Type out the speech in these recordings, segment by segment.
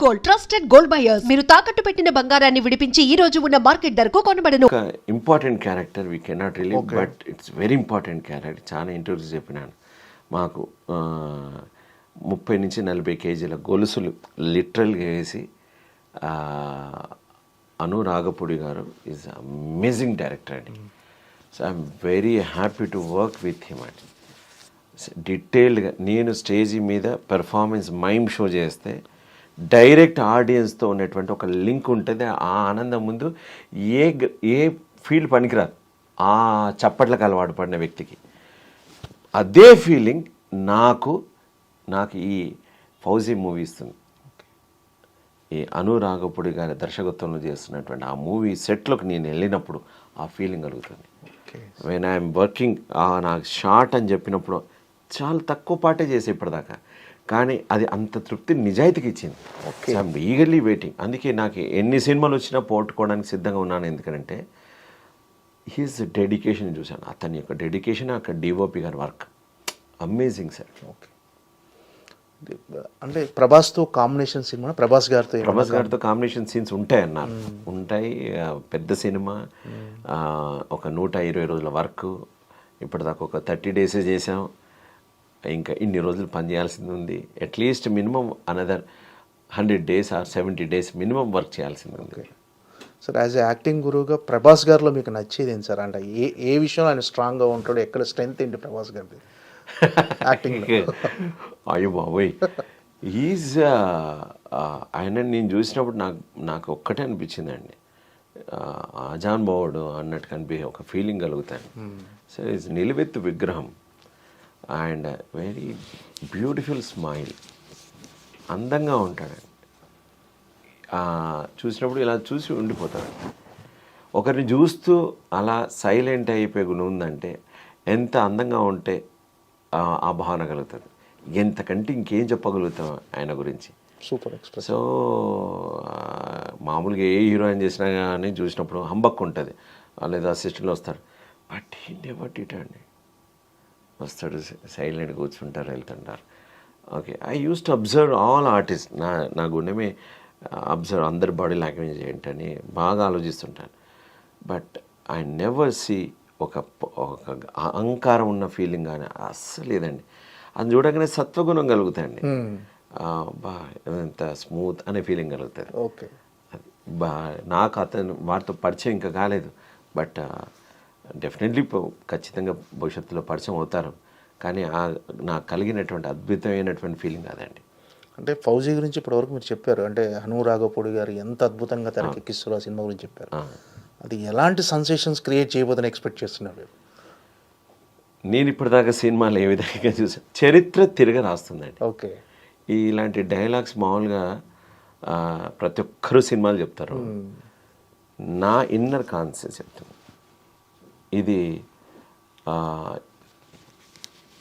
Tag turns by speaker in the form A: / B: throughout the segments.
A: Gold trusted gold buyers. మీరు తాకట్టు పెట్టిన బంగారాన్ని విడిపించి ఈ రోజు ఉన్న మార్కెట్ ధరకు కొనబడను.
B: Important character we cannot relieve, but it's very important character. చాలా ఇంటర్వ్యూస్ చెప్పినాను. మాకు 30 నుంచి 40 కేజీల గొలుసులు లిటరల్గా వేసి అను రాఘపూడి గారు ఈజ్ అమేజింగ్ డైరెక్టర్ అండి. So I'm very happy to work with him అండి. డీటెయిల్డ్గా నేను స్టేజీ మీద పెర్ఫార్మెన్స్ మైమ్ షో చేస్తే డైరెక్ట్ ఆడియన్స్తో ఉన్నటువంటి ఒక లింక్ ఉంటుంది. ఆ ఆనందం ముందు ఏ ఫీల్డ్ పనికిరాదు. ఆ చప్పట్లకు అలవాటు పడిన వ్యక్తికి అదే ఫీలింగ్ నాకు ఈ ఫౌజీ మూవీ ఇస్తుంది. ఈ అను రాఘపూడి గారి దర్శకత్వంలో చేస్తున్నటువంటి ఆ మూవీ సెట్లోకి నేను వెళ్ళినప్పుడు ఆ ఫీలింగ్ కలుగుతుంది. వెన్ ఐఎమ్ వర్కింగ్ నాకు షార్ట్ అని చెప్పినప్పుడు చాలా తక్కువ పాటే చేసే ఇప్పటిదాకా, కానీ అది అంత తృప్తి నిజాయితీకి ఇచ్చింది. I'm eagerly waiting. అందుకే నాకు ఎన్ని సినిమాలు వచ్చినా పోగొట్టుకోవడానికి సిద్ధంగా ఉన్నాను. ఎందుకంటే హీస్ డెడికేషన్ చూశాను. అతని యొక్క డెడికేషన్, అక్కడ డిఓపి గారి వర్క్ అమేజింగ్ సార్.
C: ఓకే, అంటే ప్రభాస్తో కాంబినేషన్ సినిమా, ప్రభాస్ గారితో
B: కాంబినేషన్ సీన్స్ ఉంటాయి అన్నారు. ఉంటాయి. పెద్ద సినిమా, ఒక 120 రోజుల వర్క్. ఇప్పటిదాకా ఒక 30 డేసే చేసాం. ఇంకా ఇన్ని రోజులు పని చేయాల్సింది ఉంది. At least minimum another 100 days or 70 days minimum work చేయాల్సింది ఉంది.
C: సార్, యాజ్ ఏ యాక్టింగ్ గురువుగా ప్రభాస్ గారిలో మీకు నచ్చేది ఏంటి సార్? అంటే ఏ విషయంలో ఆయన స్ట్రాంగ్గా ఉంటాడు, ఎక్కడ స్ట్రెంగ్త్ ఏంటి ప్రభాస్ గారిది యాక్టింగ్?
B: అయ్యో బాబోయ్, ఈజ్ ఆయన నేను చూసినప్పుడు నాకు ఒక్కటే అనిపించిందండి, ఆజాన్ బావుడు అన్నట్టు కనిపించే ఒక ఫీలింగ్ కలుగుతాను. సో ఈజ్ నిలువెత్తు విగ్రహం అండ్ వెరీ బ్యూటిఫుల్ స్మైల్. అందంగా ఉంటాడండి. చూసినప్పుడు ఇలా చూసి ఉండిపోతాడు. ఒకరిని చూస్తూ అలా సైలెంట్ అయిపోయి ఉందంటే ఎంత అందంగా ఉంటే ఆ భావన కలుగుతుంది. ఎంతకంటే ఇంకేం చెప్పగలుగుతాం ఆయన గురించి.
C: Super express.
B: సో మామూలుగా ఏ హీరోయిన్ చేసినా కానీ చూసినప్పుడు హంబక్ ఉంటుంది, లేదా అసిస్టెంట్లు వస్తారు. బట్ హీ నెవర్ డిడ్ అండి. వస్తాడు, సైలెంట్గా కూర్చుంటారు, వెళ్తుంటారు. Okay, I use to observe all artist. నా గుండెమే అబ్జర్వ్ అందరి బాడీ లాంగ్వేజ్ ఏంటని బాగా ఆలోచిస్తుంటాను. బట్ ఐ నెవర్ సీ ఒక అహంకారం ఉన్న ఫీలింగ్ కానీ అస్సలు లేదండి. అది చూడగానే సత్వగుణం కలుగుతాయండి. ఎంత స్మూత్ అనే ఫీలింగ్ కలుగుతుంది.
C: ఓకే,
B: నాకు వారితో పరిచయం ఇంకా కాలేదు. బట్ డెఫినెట్లీ ఖచ్చితంగా భవిష్యత్తులో పరిచయం అవుతారు. కానీ నాకు కలిగినటువంటి అద్భుతమైనటువంటి ఫీలింగ్ అదండి.
C: అంటే ఫౌజీ గురించి ఇప్పటివరకు మీరు చెప్పారు, అంటే అను రాఘపూడి గారు ఎంత అద్భుతంగా తెరకెక్కిస్తారు ఆ సినిమా గురించి చెప్పారు. అది ఎలాంటి సెన్సేషన్స్ క్రియేట్ చేయబోదని ఎక్స్పెక్ట్ చేస్తున్నారు?
B: నేను ఇప్పటిదాకా సినిమాలు ఏ విధంగా చూసాను, చరిత్ర తిరగ రాస్తుందండి.
C: ఓకే,
B: ఇలాంటి డైలాగ్స్ మామూలుగా ప్రతి ఒక్కరూ సినిమాలు చెప్తారు. నా ఇన్నర్ కాన్షియస్ చెప్తాను. ఇది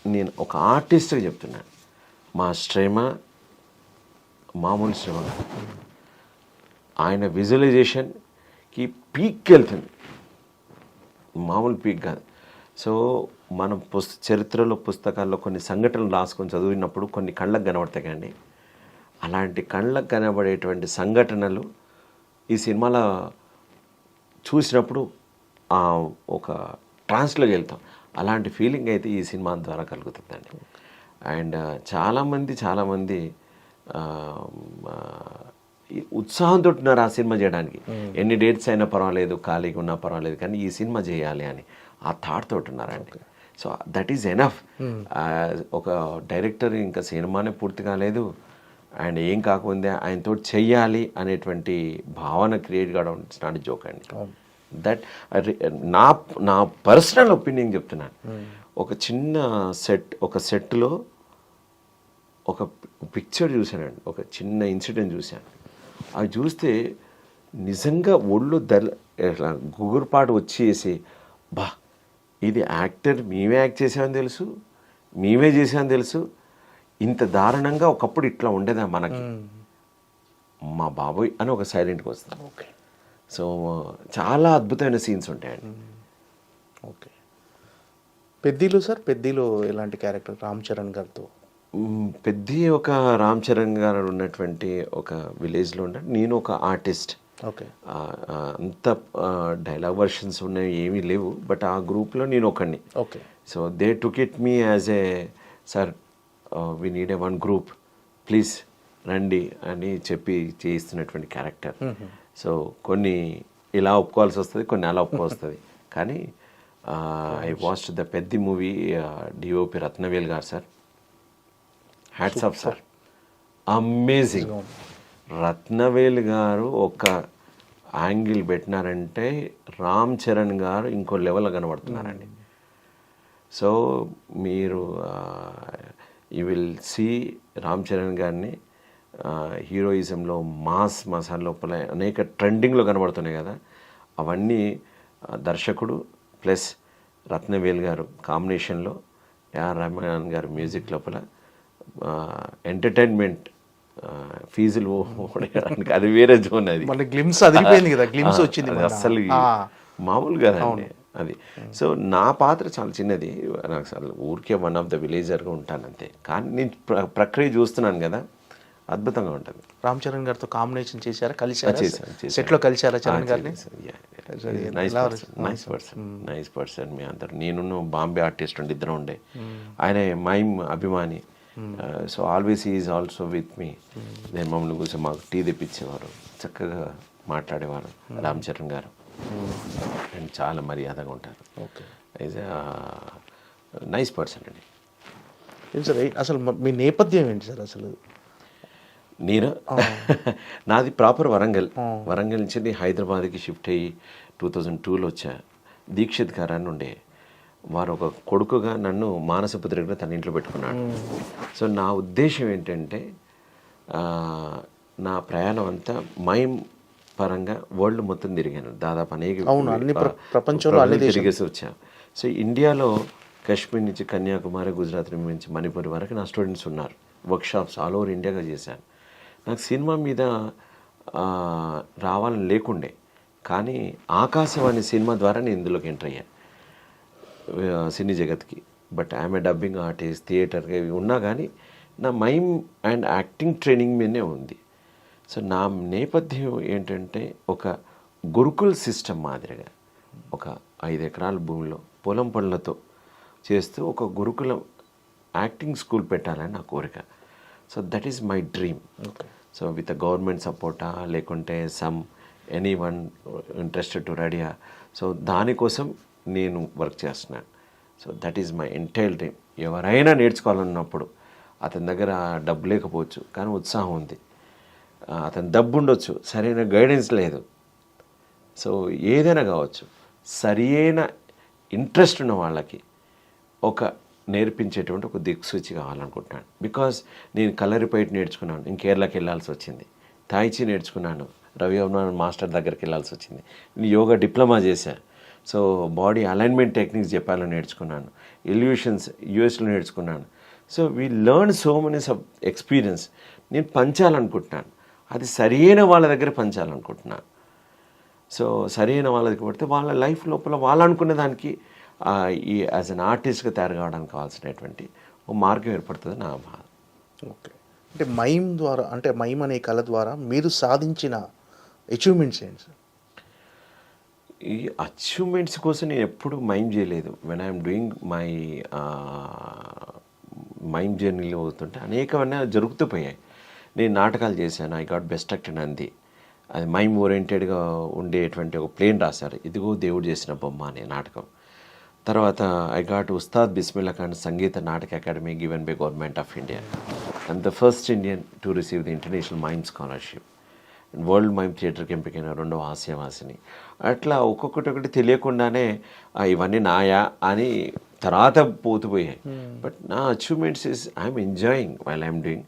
B: నేను ఒక ఆర్టిస్ట్గా చెప్తున్నాను. మా శ్రమ మామూలు శ్రమ, ఆయన విజువలైజేషన్కి పీక్కి వెళ్తుంది, మామూలు పీక్ కాదు. సో మనం చరిత్రలో పుస్తకాల్లో కొన్ని సంఘటనలు రాసుకొని చదివినప్పుడు కొన్ని కళ్ళకు కనబడతాయి. కానీ అలాంటి కళ్ళకు కనబడేటువంటి సంఘటనలు ఈ సినిమాలో చూసినప్పుడు ఒక ట్రాన్స్లోకి వెళ్తాం. అలాంటి ఫీలింగ్ అయితే ఈ సినిమా ద్వారా కలుగుతుందండి. అండ్ చాలామంది ఉత్సాహంతో ఉన్నారు ఆ సినిమా చేయడానికి. ఎన్ని డేట్స్ అయినా పర్వాలేదు, ఖాళీగా ఉన్నా పర్వాలేదు, కానీ ఈ సినిమా చేయాలి అని ఆ థాట్ తోటి ఉన్నారండి. So that is enough. ఒక డైరెక్టర్ ఇంకా సినిమానే పూర్తి కాలేదు అండ్ ఏం కాకుండా ఆయనతో చెయ్యాలి అనేటువంటి భావన క్రియేట్ కావడం ఇట్స్ నాట్ జోక్ అండి. దట్ నా పర్సనల్ ఒపీనియన్ చెప్తున్నాను. ఒక సెట్లో ఒక పిక్చర్ చూశానండి, ఒక చిన్న ఇన్సిడెంట్ చూశాను. అది చూస్తే నిజంగా ఒళ్ళు గుగురుపాటు వచ్చేసి, ఇది యాక్టర్ మేమే యాక్ట్ చేసామని తెలుసు, మేమే చేసామని తెలుసు, ఇంత దారుణంగా ఒకప్పుడు ఇట్లా ఉండేదా మనకి, మా బాబోయ్ అని ఒక సైలెంట్గా వస్తాం.
C: ఓకే,
B: సో చాలా అద్భుతమైన సీన్స్ ఉంటాయండి.
C: ఓకే, పెద్దీలు సార్, పెద్దీలు ఎలాంటి క్యారెక్టర్ రామ్ చరణ్ గారితో?
B: పెద్ద ఒక రామ్ చరణ్ గారు ఉన్నటువంటి ఒక విలేజ్లో ఉంటాడు. నేను ఒక ఆర్టిస్ట్.
C: ఓకే.
B: అంత డైలాగ్ వర్షన్స్ ఉన్నాయి ఏమీ లేవు, బట్ ఆ గ్రూప్లో నేను ఒకడిని.
C: Okay.
B: So they took it me as a sir we need a one group please రండి అని చెప్పి చేయిస్తున్నటువంటి క్యారెక్టర్. సో కొన్ని ఇలా ఒప్పుకోవాల్సి వస్తుంది, కొన్ని అలా ఒప్పుకోవాల్సి వస్తుంది. కానీ ఐ వాచ్డ్ ద పెద్ద movie, DOP Rathnavel garu sir, hats off sir, amazing. Rathnavel garu ఒక యాంగిల్ పెట్టినారంటే రామ్ చరణ్ గారు ఇంకో లెవెల్లో కనబడుతున్నారండి. సో మీరు you will see Ram Charan గారిని హీరోయిజంలో మాస్ మసాలా లోపల అనేక ట్రెండింగ్లో కనబడుతున్నాయి కదా, అవన్నీ దర్శకుడు ప్లస్ రత్నవేల్ గారు కాంబినేషన్లో, ఏఆర్ రెహమాన్ గారు మ్యూజిక్ లోపల ఎంటర్టైన్మెంట్ ఫీజులు ఓడడానికి అది వేరే జోన్. అది
C: మళ్ళీ గ్లిమ్స్ అదిరిపోయింది కదా, గ్లిమ్స్ వచ్చింది
B: అది అస్సలు మామూలు కదండి అది. సో నా పాత్ర చాలా చిన్నది, నాకు అసలు ఊరికే వన్ ఆఫ్ ద విలేజర్గా ఉంటాను అంతే. కానీ నేను ప్రక్రియ చూస్తున్నాను కదా, అద్భుతంగా ఉంటుంది.
C: రామ్ చరణ్ గారితో కాంబినేషన్ చేశారా, కలిసారా,
B: చేశాను.
C: సెట్లో కలిసారా చరణ్ గారిని?
B: నైస్ పర్సన్ మీ అందరు. నేను బాంబే ఆర్టిస్ట్ ఉండి ఇద్దరు ఉండే, ఆయన మైమ్ అభిమాని. So always is also with me. నేను మమ్మల్ని కూర్చొని మాకు టీ తెప్పించేవారు, చక్కగా మాట్లాడేవారు రామ్ చరణ్ గారు, అండ్ చాలా మర్యాదగా ఉంటారు.
C: ఓకే.
B: ఈజ్ నైస్ పర్సన్ అండి.
C: ఏం సార్ అసలు మీ నేపథ్యం ఏంటి సార్ అసలు?
B: నేను నాది ప్రాపర్ వరంగల్. వరంగల్ నుంచి హైదరాబాద్కి షిఫ్ట్ అయ్యి 2002లో వచ్చా. దీక్షిత్ గారు అని ఉండే, వారు ఒక కొడుకుగా నన్ను మానసపుత్రికగా తన ఇంట్లో పెట్టుకున్నాడు. సో నా ఉద్దేశం ఏంటంటే నా ప్రయాణం అంతా మైమ్ పరంగా వరల్డ్ మొత్తం తిరిగాను దాదాపు, అనేక
C: ప్రపంచంలో
B: తిరిగేసి వచ్చా. సో ఇండియాలో కాశ్మీర్ నుంచి కన్యాకుమారి, గుజరాత్ నుంచి మణిపూర్ వరకు నా స్టూడెంట్స్ ఉన్నారు. వర్క్షాప్స్ ఆల్ ఓవర్ ఇండియాగా చేశాను. నాకు సినిమా మీద రావాలని లేకుండే, కానీ ఆకాశవాణి సినిమా ద్వారా నేను ఇందులోకి ఎంటర్ అయ్యాను సినీ జగత్కి. But I'm a dubbing artist, థియేటర్గా ఇవి ఉన్నా కానీ నా మైమ్ అండ్ యాక్టింగ్ ట్రైనింగ్ మీదనే ఉంది. సో నా నేపథ్యం ఏంటంటే ఒక గురుకుల్ సిస్టమ్ మాదిరిగా ఒక 5 ఎకరాల భూమిలో పొలం పనులతో చేస్తూ ఒక గురుకులం యాక్టింగ్ స్కూల్ పెట్టాలని నా కోరిక. So that is my dream. So with government సపోర్టా లేకుంటే ఎనీ వన్ ఇంట్రెస్టెడ్ టు రెడీయా, సో దానికోసం నేను వర్క్ చేస్తున్నాను. So that is my entire dream. ఎవరైనా నేర్చుకోవాలన్నప్పుడు అతని దగ్గర డబ్బు లేకపోవచ్చు కానీ ఉత్సాహం ఉంది, అతని డబ్బు ఉండొచ్చు, సరైన గైడెన్స్ లేదు. సో ఏదైనా కావచ్చు, సరైన ఇంట్రెస్ట్ ఉన్న వాళ్ళకి ఒక నేర్పించేటువంటి ఒక దిక్సూచి కావాలనుకుంటున్నాను. బికాజ్ నేను కలరిపైట్ నేర్చుకున్నాను, నేను కేరళకి వెళ్ళాల్సి వచ్చింది. తాయిచి నేర్చుకున్నాను, రవి అభిమాన్ మాస్టర్ దగ్గరికి వెళ్ళాల్సి వచ్చింది. నేను యోగా డిప్లొమా చేశాను. సో బాడీ అలైన్మెంట్ టెక్నిక్స్ జపాన్లో నేర్చుకున్నాను, ఇల్యూషన్స్ యూఎస్లో నేర్చుకున్నాను. So we learn so many experience. నేను పంచాలనుకుంటున్నాను, అది సరైన వాళ్ళ దగ్గర పంచాలనుకుంటున్నాను. సో సరైన వాళ్ళ దగ్గర పడితే వాళ్ళ లైఫ్ లోపల వాళ్ళు అనుకునే దానికి ఈ యాజ్ అన్ ఆర్టిస్ట్గా తయారు కావడానికి కావాల్సినటువంటి ఒక మార్గం ఏర్పడుతుంది నా బాధ.
C: ఓకే. అంటే మైమ్ ద్వారా, అంటే మైమ్ అనే కళ ద్వారా మీరు సాధించిన అచీవ్మెంట్స్ ఏంటి సార్?
B: ఈ అచీవ్మెంట్స్ కోసం నేను ఎప్పుడు మైమ్ చేయలేదు. When I'm doing my mime జర్నీలో అవుతుంటే అనేకమైనా జరుగుతూ పోయాయి. నేను నాటకాలు చేశాను, I got best actor Nandi. అది మైమ్ ఓరియంటెడ్గా ఉండేటువంటి ఒక ప్లేన్ రాశారు, ఇదిగో దేవుడు చేసిన బొమ్మ అనే నాటకం. తర్వాత I got Ustaad Bismillah Khan Sangeet Natak academy given by government of India. I'm the first Indian to receive the international mime scholarship. World mime థియేటర్కి ఎంపికైన 2వ ఆసియావాసిని. అట్లా ఒక్కొక్కటి తెలియకుండానే ఇవన్నీ నాయా అని తర్వాత పోతుపోయాయి. బట్ నా achievements is I'm enjoying while I'm doing.